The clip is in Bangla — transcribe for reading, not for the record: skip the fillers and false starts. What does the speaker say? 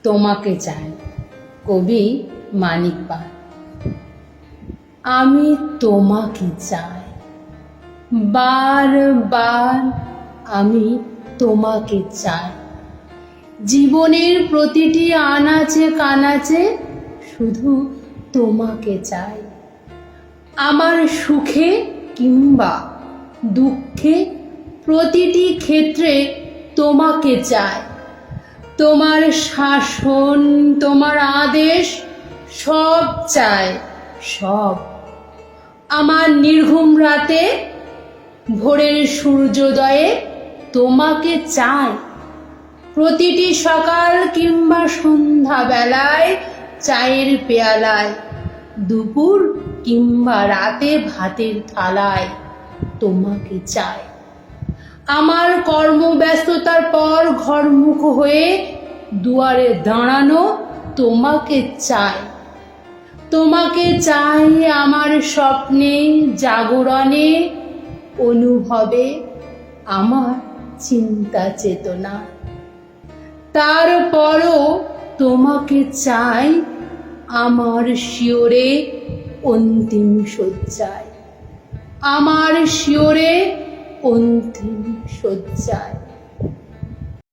তোমাকে চাই। কবি মানিক পাল। আমি তোমাকে চাই, বারবার আমি তোমাকে চাই। জীবনের প্রতিটি আনাচে কানাচে শুধু তোমাকে চাই। আমার সুখে কিংবা দুঃখে প্রতিটি ক্ষেত্রে তোমাকে চাই। তোমার শাসন, তোমার আদেশ সব চাই, সব। আমার নির্ঘুম রাতে, ভোরের সূর্যোদয়ে তোমাকে চাই। প্রতিটি সকাল কিংবা সন্ধ্যা বেলায় চায়ের পেয়ালায়, দুপুর কিংবা রাতে ভাতের থালায় তোমাকে চাই। আমার কর্মব্যস্ততার পর ঘরমুখ হয়ে দুয়ারে দাঁড়ানো তোমাকে চাই। তোমাকে চাই আমার স্বপ্নে, জাগরণে, অনুভবে, আমার চিন্তা চেতনা। তারপরও তোমাকে চাই আমার শিয়রে অন্তিম শয্যায়, আমার শিয়রে অন্তিম শয্যায়।